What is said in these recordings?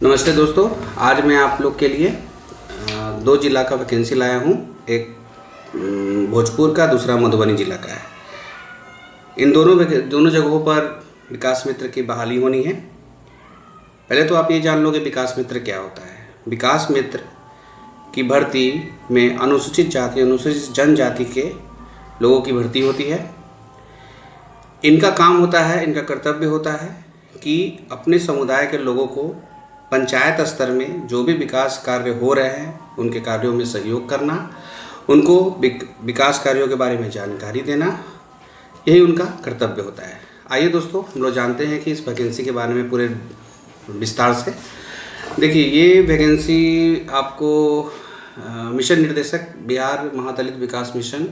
नमस्ते दोस्तों, आज मैं आप लोग के लिए दो जिला का वैकेंसी लाया हूँ। एक भोजपुर का, दूसरा मधुबनी जिला का है। इन दोनों जगहों पर विकास मित्र की बहाली होनी है। पहले तो आप ये जान लो कि विकास मित्र क्या होता है। विकास मित्र की भर्ती में अनुसूचित जाति, अनुसूचित जनजाति के लोगों की भर्ती होती है। इनका काम होता है, इनका कर्तव्य होता है कि अपने समुदाय के लोगों को पंचायत स्तर में जो भी विकास कार्य हो रहे हैं उनके कार्यों में सहयोग करना, उनको विकास कार्यों के बारे में जानकारी देना, यही उनका कर्तव्य होता है। आइए दोस्तों, हम लोग जानते हैं कि इस वैकेंसी के बारे में पूरे विस्तार से। देखिए, ये वैकेंसी आपको मिशन निर्देशक बिहार महादलित विकास मिशन,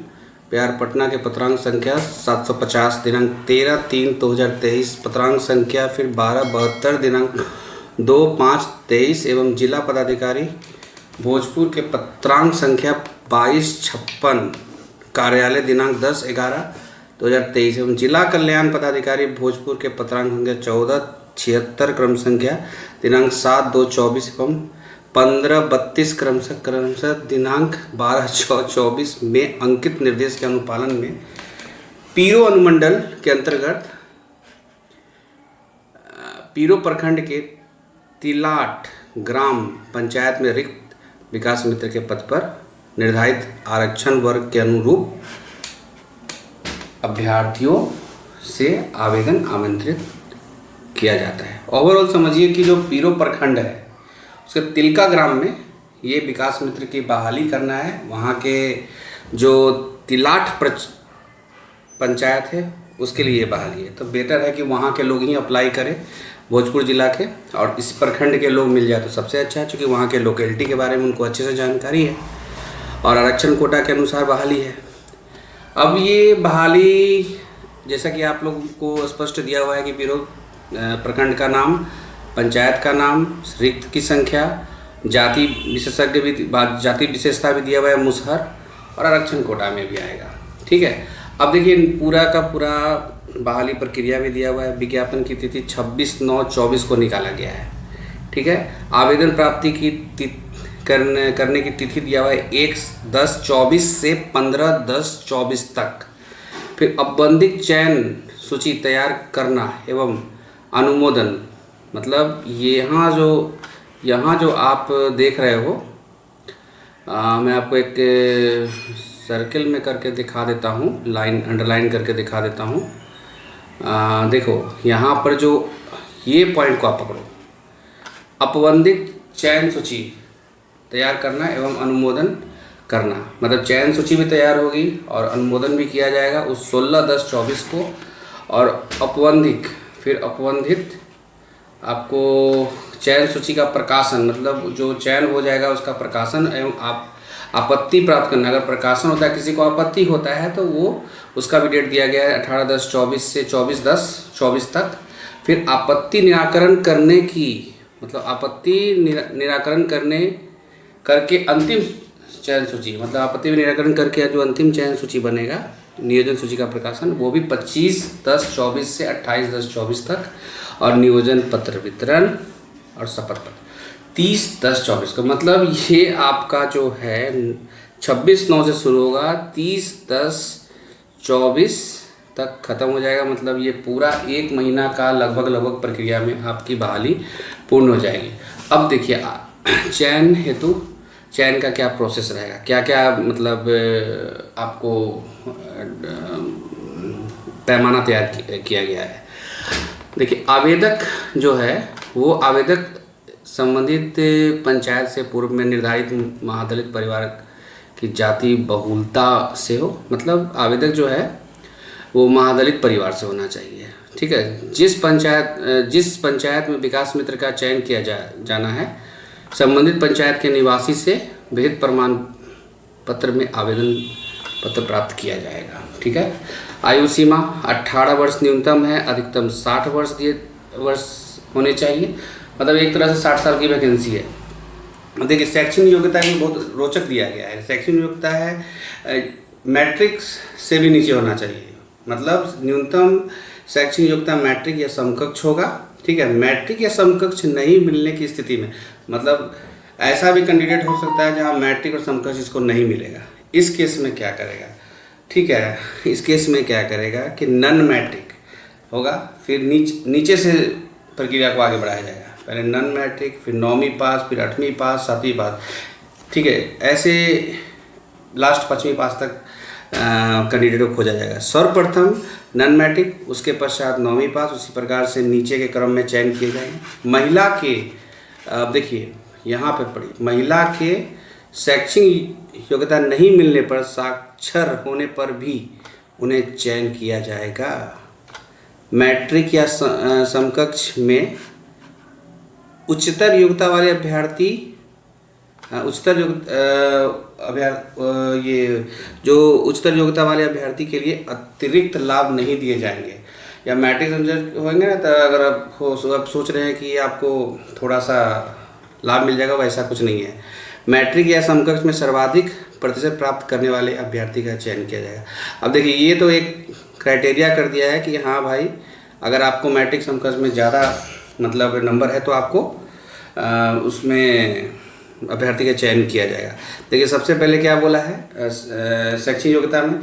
बिहार पटना के पत्रांक संख्या 750 दिनांक 13/3/2023, पत्रांक संख्या फिर 1272 दिनांक 2/5/23 एवं जिला पदाधिकारी भोजपुर के पत्रांक संख्या 2256, कार्यालय दिनांक 10/11/2023 एवं जिला कल्याण पदाधिकारी भोजपुर के पत्रांक संख्या 1476, क्रम संख्या दिनांक 7/2/24 एवं 15/32 क्रमशः दिनांक 12/6/24 में अंकित निर्देश के अनुपालन में पीरो अनुमंडल के अंतर्गत पीरो प्रखंड के तिलाट ग्राम पंचायत में रिक्त विकास मित्र के पद पर निर्धारित आरक्षण वर्ग के अनुरूप अभ्यर्थियों से आवेदन आमंत्रित किया जाता है। ओवरऑल समझिए कि जो पीरो प्रखंड है उसके तिलका ग्राम में ये विकास मित्र की बहाली करना है। वहाँ के जो तिलाट पंचायत है उसके लिए बहाली है, तो बेटर है कि वहाँ के लोग ही अप्लाई करें, भोजपुर जिला के, और इस प्रखंड के लोग मिल जाए तो सबसे अच्छा है, क्योंकि वहाँ के लोकेलिटी के बारे में उनको अच्छे से जानकारी है और आरक्षण कोटा के अनुसार बहाली है। अब ये बहाली जैसा कि आप लोगों को स्पष्ट दिया हुआ है कि पीरो प्रखंड का नाम, पंचायत का नाम, रिक्त की संख्या, जाति विशेषज्ञ भी, जाति विशेषता भी दिया हुआ है मुसहर, और आरक्षण कोटा में भी आएगा। ठीक है। अब देखिए, पूरा का पूरा बहाली प्रक्रिया भी दिया हुआ है। विज्ञापन की तिथि 26/9/24 को निकाला गया है। ठीक है। आवेदन प्राप्ति की करने की तिथि दिया हुआ है 1/10/24 से 15/10/24 तक। फिर अपबंधित चयन सूची तैयार करना एवं अनुमोदन, मतलब यहाँ जो आप देख रहे हो, मैं आपको एक सर्किल में करके दिखा देता हूँ, लाइन अंडरलाइन करके दिखा देता हूँ। देखो, यहाँ पर जो ये पॉइंट को आप पकड़ो, अपबंधित चयन सूची तैयार करना एवं अनुमोदन करना, मतलब चयन सूची भी तैयार होगी और अनुमोदन भी किया जाएगा उस 16/10/24 को। और अपबंधित आपको चयन सूची का प्रकाशन, मतलब जो चयन हो जाएगा उसका प्रकाशन एवं आप आपत्ति प्राप्त करना। अगर प्रकाशन होता है, किसी को आपत्ति होता है, तो वो उसका भी डेट दिया गया है 18/10/24 से 24/10/24 तक। फिर आपत्ति निराकरण करने की, मतलब आपत्ति निराकरण करके अंतिम चयन सूची, मतलब आपत्ति निराकरण करके जो अंतिम चयन सूची बनेगा, नियोजन सूची का प्रकाशन, वो भी 25/10/24 से 28/10/24 तक। और नियोजन पत्र वितरण और शपथ पत्र 30/10/24 का, मतलब ये आपका जो है 26/9 से शुरू होगा, 30/10/24 तक ख़त्म हो जाएगा। मतलब ये पूरा 1 महीना का लगभग प्रक्रिया में आपकी बहाली पूर्ण हो जाएगी। अब देखिए, चयन हेतु चयन का क्या प्रोसेस रहेगा, क्या क्या मतलब आपको पैमाना तैयार किया गया है। देखिए, आवेदक जो है वो आवेदक संबंधित पंचायत से पूर्व में निर्धारित महादलित परिवार की जाति बहुलता से हो, मतलब आवेदक जो है वो महादलित परिवार से होना चाहिए। ठीक है। जिस पंचायत में विकास मित्र का चयन किया जाना है, संबंधित पंचायत के निवासी से विहित प्रमाण पत्र में आवेदन पत्र प्राप्त किया जाएगा। ठीक है। आयु सीमा 18 वर्ष न्यूनतम है, अधिकतम 60 वर्ष होने चाहिए, मतलब एक तरह से 60 साल की वैकेंसी है। देखिए, शैक्षणिक योग्यता भी बहुत रोचक दिया गया है। शैक्षणिक योग्यता है मैट्रिक से भी नीचे होना चाहिए, मतलब न्यूनतम शैक्षणिक योग्यता मैट्रिक या समकक्ष होगा। ठीक है, मैट्रिक या समकक्ष नहीं मिलने की स्थिति में, मतलब ऐसा भी कैंडिडेट हो सकता है जहाँ मैट्रिक और समकक्ष इसको नहीं मिलेगा। इस केस में क्या करेगा, ठीक है, इस केस में क्या करेगा कि नन मैट्रिक होगा, फिर नीचे से प्रक्रिया को आगे बढ़ाया जाएगा। पहले नन मैट्रिक, फिर 9वीं पास, फिर 8वीं पास, 7वीं पास, ठीक है, ऐसे लास्ट 5वीं पास तक कैंडिडेट को खोजा जाएगा। सर्वप्रथम नन मैट्रिक, उसके पश्चात 9वीं पास, उसी प्रकार से नीचे के क्रम में चयन किए जाएंगे। महिला के, अब देखिए यहाँ पे पढ़िए, महिला के शैक्षिक योग्यता नहीं मिलने पर, साक्षर होने पर भी उन्हें चयन किया जाएगा। मैट्रिक या समकक्ष में उच्चतर योग्यता वाले अभ्यर्थी, ये जो उच्चतर योग्यता वाले अभ्यर्थी के लिए अतिरिक्त लाभ नहीं दिए जाएंगे। या मैट्रिक समझ होंगे ना, तो अगर आप सोच रहे हैं कि आपको थोड़ा सा लाभ मिल जाएगा, वैसा कुछ नहीं है। मैट्रिक या समकक्ष में सर्वाधिक प्रतिशत प्राप्त करने वाले अभ्यर्थी का चयन किया जाएगा। अब देखिए ये तो एक क्राइटेरिया कर दिया है कि हाँ भाई, अगर आपको मैट्रिक समकक्ष में ज़्यादा मतलब नंबर है तो आपको उसमें अभ्यर्थी का चयन किया जाएगा। देखिए सबसे पहले क्या बोला है, शैक्षिक योग्यता में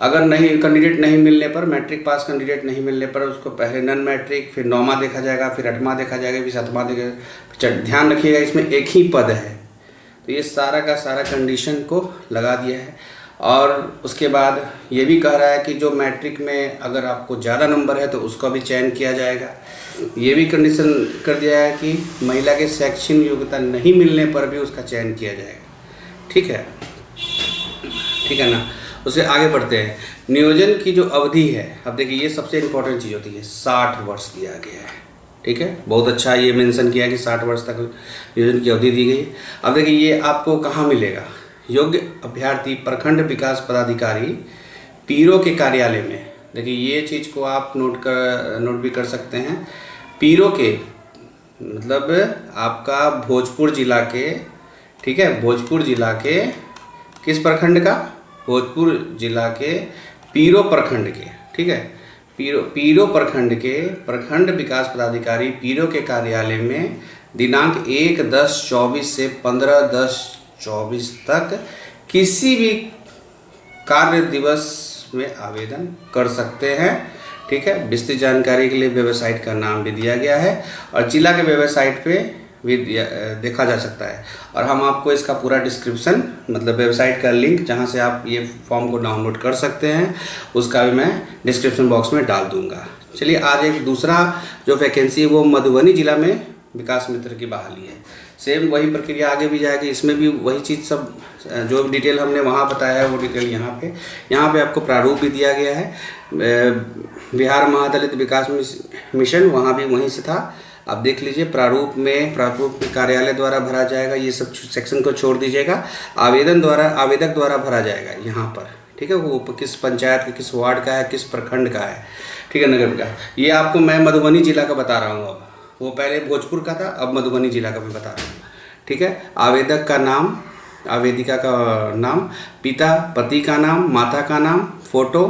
अगर नहीं कैंडिडेट नहीं मिलने पर, मैट्रिक पास कैंडिडेट नहीं मिलने पर उसको पहले नन मैट्रिक, फिर 9वां देखा जाएगा, फिर 8वां देखा जाएगा, फिर 7वां देखा। ध्यान रखिएगा इसमें एक ही पद है, तो ये सारा का सारा कंडीशन को लगा दिया है। और उसके बाद ये भी कह रहा है कि जो मैट्रिक में अगर आपको ज़्यादा नंबर है तो उसका भी चयन किया जाएगा। ये भी कंडीशन कर दिया है कि महिला के शैक्षिक योग्यता नहीं मिलने पर भी उसका चयन किया जाएगा। ठीक है ना। उससे आगे बढ़ते हैं। नियोजन की जो अवधि है, अब देखिए ये सबसे इम्पोर्टेंट चीज़ होती है, 60 वर्ष दिया गया है। ठीक है, बहुत अच्छा ये मेंशन किया है कि 60 वर्ष तक नियोजन की अवधि दी गई। अब देखिए ये आपको कहाँ मिलेगा, योग्य अभ्यर्थी प्रखंड विकास पदाधिकारी पीरो के कार्यालय में। देखिए ये चीज़ को आप नोट भी कर सकते हैं। पीरो के मतलब आपका भोजपुर जिला के, ठीक है, भोजपुर जिला के किस प्रखंड का, भोजपुर जिला के पीरो प्रखंड के, ठीक है, पीरो प्रखंड के प्रखंड विकास पदाधिकारी पीरो के कार्यालय में दिनांक 1/10/24 से 15/10/24 तक किसी भी कार्य दिवस में आवेदन कर सकते हैं। ठीक है, विस्तृत जानकारी के लिए वेबसाइट का नाम भी दिया गया है और जिला के वेबसाइट पे भी देखा जा सकता है। और हम आपको इसका पूरा डिस्क्रिप्शन, मतलब वेबसाइट का लिंक जहां से आप ये फॉर्म को डाउनलोड कर सकते हैं, उसका भी मैं डिस्क्रिप्शन बॉक्स में डाल दूंगा। चलिए आज एक दूसरा जो वैकेंसी है वो मधुबनी जिला में विकास मित्र की बहाली है। सेम वही प्रक्रिया आगे भी जाएगी, इसमें भी वही चीज़, सब जो डिटेल हमने वहाँ बताया है वो डिटेल यहाँ पे आपको प्रारूप भी दिया गया है। बिहार महादलित विकास मिशन वहाँ भी वहीं से था, आप देख लीजिए। प्रारूप में कार्यालय द्वारा भरा जाएगा, ये सब सेक्शन को छोड़ दीजिएगा। आवेदक द्वारा भरा जाएगा यहाँ पर, ठीक है, वो किस पंचायत का, किस वार्ड का है, किस प्रखंड का है, ठीक है, नगर का। ये आपको मैं मधुबनी जिला का बता रहा हूँ, अब वो पहले भोजपुर का था, अब मधुबनी जिला का भी बता रहा हूँ। ठीक है, आवेदक का नाम, आवेदिका का नाम, पिता पति का नाम, माता का नाम, फोटो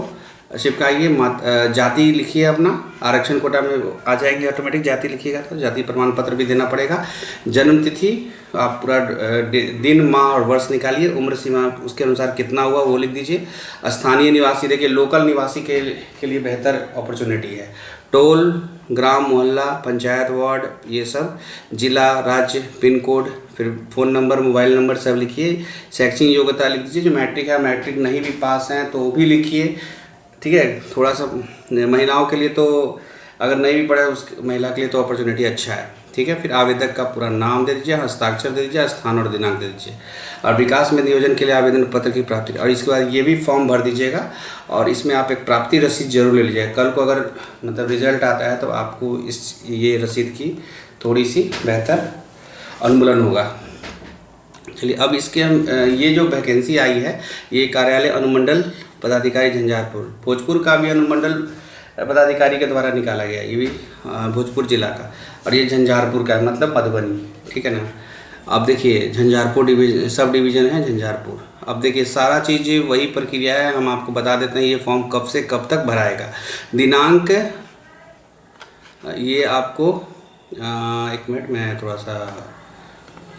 चिपकाइए, जाति लिखिए अपना, आरक्षण कोटा में आ जाएंगे ऑटोमेटिक, जाति लिखिएगा तो जाति प्रमाण पत्र भी देना पड़ेगा। जन्म तिथि आप पूरा दिन, माह और वर्ष निकालिए, उम्र सीमा उसके अनुसार कितना हुआ वो लिख दीजिए। स्थानीय निवासी, देखिए लोकल निवासी के लिए बेहतर अपॉर्चुनिटी है। टोल, ग्राम, मोहल्ला, पंचायत, वार्ड, ये सब, जिला, राज्य, पिन कोड, फिर फ़ोन नंबर, मोबाइल नंबर सब लिखिए। शैक्षिक योग्यता लिख दीजिए, जो मैट्रिक है, मैट्रिक नहीं भी पास हैं तो वो भी लिखिए। ठीक है, थोड़ा सा महिलाओं के लिए तो अगर नहीं भी पढ़े उस महिला के लिए तो अपॉर्चुनिटी अच्छा है। ठीक है, फिर आवेदक का पूरा नाम दे दीजिए, हस्ताक्षर दे दीजिए, स्थान और दिनांक दे दीजिए। और विकास में नियोजन के लिए आवेदन पत्र की प्राप्ति, और इसके बाद ये भी फॉर्म भर दीजिएगा और इसमें आप एक प्राप्ति रसीद जरूर ले लीजिएगा। कल को अगर मतलब रिजल्ट आता है तो आपको ये रसीद की थोड़ी सी बेहतर अनुमूलन होगा। चलिए अब इसके हम ये जो वैकेंसी आई है, ये कार्यालय अनुमंडल पदाधिकारी झंझारपुर, भोजपुर का भी अनुमंडल पदाधिकारी के द्वारा निकाला गया, ये भी भोजपुर जिला का, और ये झंझारपुर का है, मतलब मधुबनी। ठीक है ना। अब देखिए झंझारपुर सब डिवीज़न है झंझारपुर। अब देखिए सारा चीज़ वही प्रक्रिया है, हम आपको बता देते हैं ये फॉर्म कब से कब तक भराएगा। दिनांक ये आपको एक मिनट मैं थोड़ा सा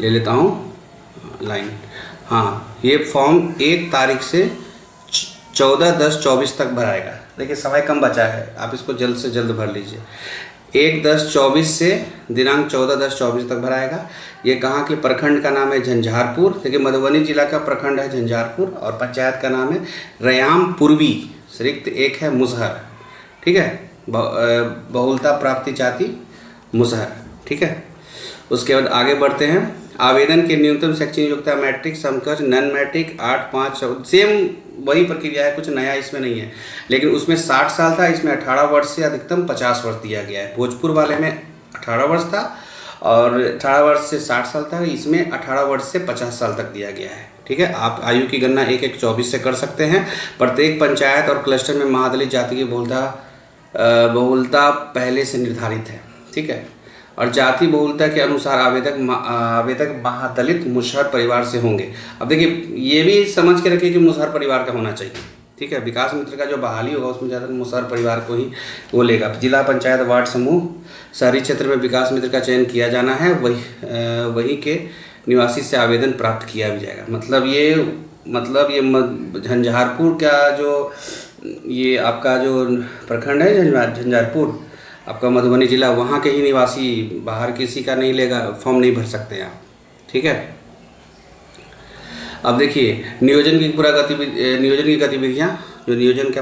ले लेता हूँ लाइन। हाँ, ये फॉर्म 1 तारीख से 14/10/24 तक भराएगा। देखिए समय कम बचा है, आप इसको जल्द से जल्द भर लीजिए। 1/10/24 से दिनांक 14/10/24 तक भराएगा। ये कहाँ के प्रखंड का नाम है झंझारपुर। देखिए मधुबनी जिला का प्रखंड है झंझारपुर और पंचायत का नाम है रयाम पूर्वी। रिक्त 1 है मुसहर, ठीक है। बहुलता प्राप्ति जाति मुसहर, ठीक है। उसके बाद आगे बढ़ते हैं। आवेदन के न्यूनतम शैक्षणिक योग्यता मैट्रिक, समकक्ष, नन मैट्रिक, 8, 5, 14 सेम वही प्रक्रिया है, कुछ नया इसमें नहीं है। लेकिन उसमें 60 साल था, इसमें 18 वर्ष से अधिकतम 50 वर्ष दिया गया है। भोजपुर वाले में 18 वर्ष था और 18 वर्ष से 60 साल था, इसमें 18 वर्ष से 50 साल तक दिया गया है, ठीक है। आप आयु की गणना 1/1/24 से कर सकते हैं। प्रत्येक पंचायत और क्लस्टर में महादलित जाति की बहुलता पहले से निर्धारित है, ठीक है। और जाति बहुलता के अनुसार आवेदक महादलित मुसहर परिवार से होंगे। अब देखिए ये भी समझ के रखिए कि मुसहर परिवार का होना चाहिए, ठीक है। विकास मित्र का जो बहाली होगा उसमें ज़्यादातर मुसहर परिवार को ही वो लेगा। जिला पंचायत वार्ड समूह शहरी क्षेत्र में विकास मित्र का चयन किया जाना है, वही के निवासी से आवेदन प्राप्त किया भी जाएगा। मतलब ये झंझारपुर का जो ये आपका जो प्रखंड है झंझारपुर आपका मधुबनी जिला, वहाँ के ही निवासी, बाहर किसी का नहीं लेगा, फॉर्म नहीं भर सकते आप, ठीक है। अब देखिए नियोजन की गतिविधियाँ, जो नियोजन का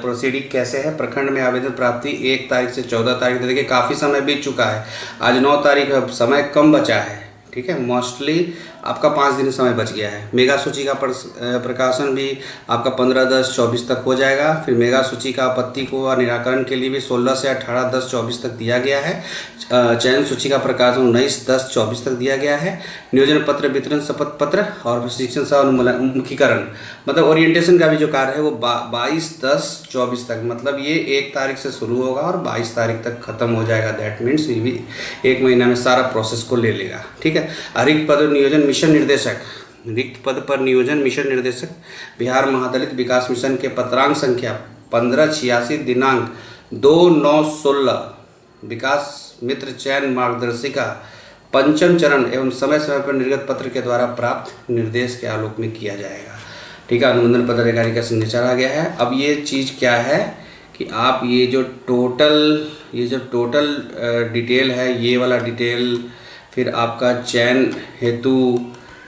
प्रोसीडिंग कैसे है। प्रखंड में आवेदन प्राप्ति 1 तारीख से 14 तारीख तक। देखिए काफ़ी समय बीत चुका है, आज 9 तारीख है, समय कम बचा है, ठीक है। मोस्टली आपका 5 दिन समय बच गया है। मेगा सूची का प्रकाशन भी आपका 15/10/24 तक हो जाएगा। फिर मेगा सूची का आपत्ति को निराकरण के लिए भी 16 से 18/10/24 तक दिया गया है। चयन सूची का प्रकाशन 19/10/24 तक दिया गया है। नियोजन पत्र वितरण, शपथ पत्र और प्रशिक्षण सह उन्मुखीकरण मतलब ओरिएंटेशन का भी जो कार्य है वो 22/10/24 तक, मतलब ये 1 तारीख से शुरू होगा और 22 तारीख तक खत्म हो जाएगा। दैट मीन्स ये भी 1 महीना में सारा प्रोसेस को ले लेगा, ठीक है। रिक्त पद नियोजन मिशन निर्देशक, रिक्त पद पर नियोजन मिशन निर्देशक बिहार महादलित विकास मिशन के पत्रांक संख्या 1586 दिनांक 2/9/16 विकास मित्र चयन मार्गदर्शिका 5म चरण एवं समय समय पर निर्गत पत्र के द्वारा प्राप्त निर्देश के आलोक में किया जाएगा, ठीक है। अनुमोदन पदाधिकारी का सिग्नेचर आ गया है। अब ये चीज़ क्या है कि आप ये जो टोटल डिटेल है, ये वाला डिटेल, फिर आपका चयन हेतु,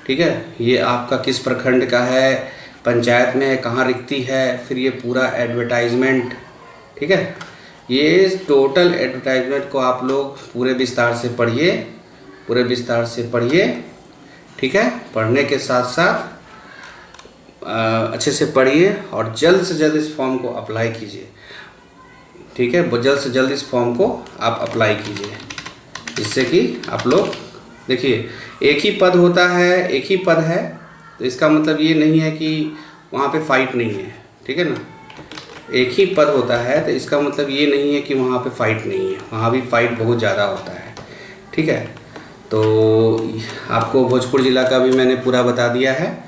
ठीक है, ये आपका किस प्रखंड का है, पंचायत में है, कहाँ रिक्ति है, फिर ये पूरा एडवर्टाइजमेंट, ठीक है। ये टोटल एडवर्टाइजमेंट को आप लोग पूरे विस्तार से पढ़िए, ठीक है। पढ़ने के साथ साथ अच्छे से पढ़िए और जल्द से जल्द इस फॉर्म को अप्लाई कीजिए, ठीक है। जल्द से जल्द इस फॉर्म को आप अप्लाई कीजिए, जिससे कि आप लोग देखिए एक ही पद होता है, एक ही पद है, तो इसका मतलब ये नहीं है कि वहाँ पे फाइट नहीं है, ठीक है ना। एक ही पद होता है तो इसका मतलब ये नहीं है कि वहाँ पे फाइट नहीं है, वहाँ भी फाइट बहुत ज़्यादा होता है, ठीक है। तो आपको भोजपुर ज़िला का भी मैंने पूरा बता दिया है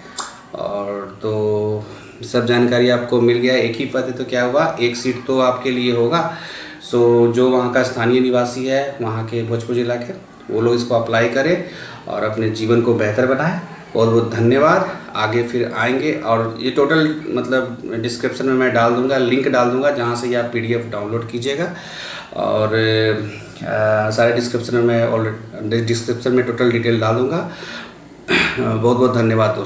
और तो सब जानकारी आपको मिल गया। एक ही पद है तो क्या हुआ, एक सीट तो आपके लिए होगा। सो जो वहाँ का स्थानीय निवासी है, वहाँ के भोजपुर ज़िला के, वो लोग इसको अप्लाई करें और अपने जीवन को बेहतर बनाएं। बहुत बहुत धन्यवाद। आगे फिर आएंगे और ये टोटल मतलब डिस्क्रिप्शन में मैं डाल दूंगा, लिंक डाल दूंगा, जहाँ से ये आप PDF डाउनलोड कीजिएगा। और सारे डिस्क्रिप्शन में मैं टोटल डिटेल डाल दूंगा। बहुत बहुत धन्यवाद दोस्तों।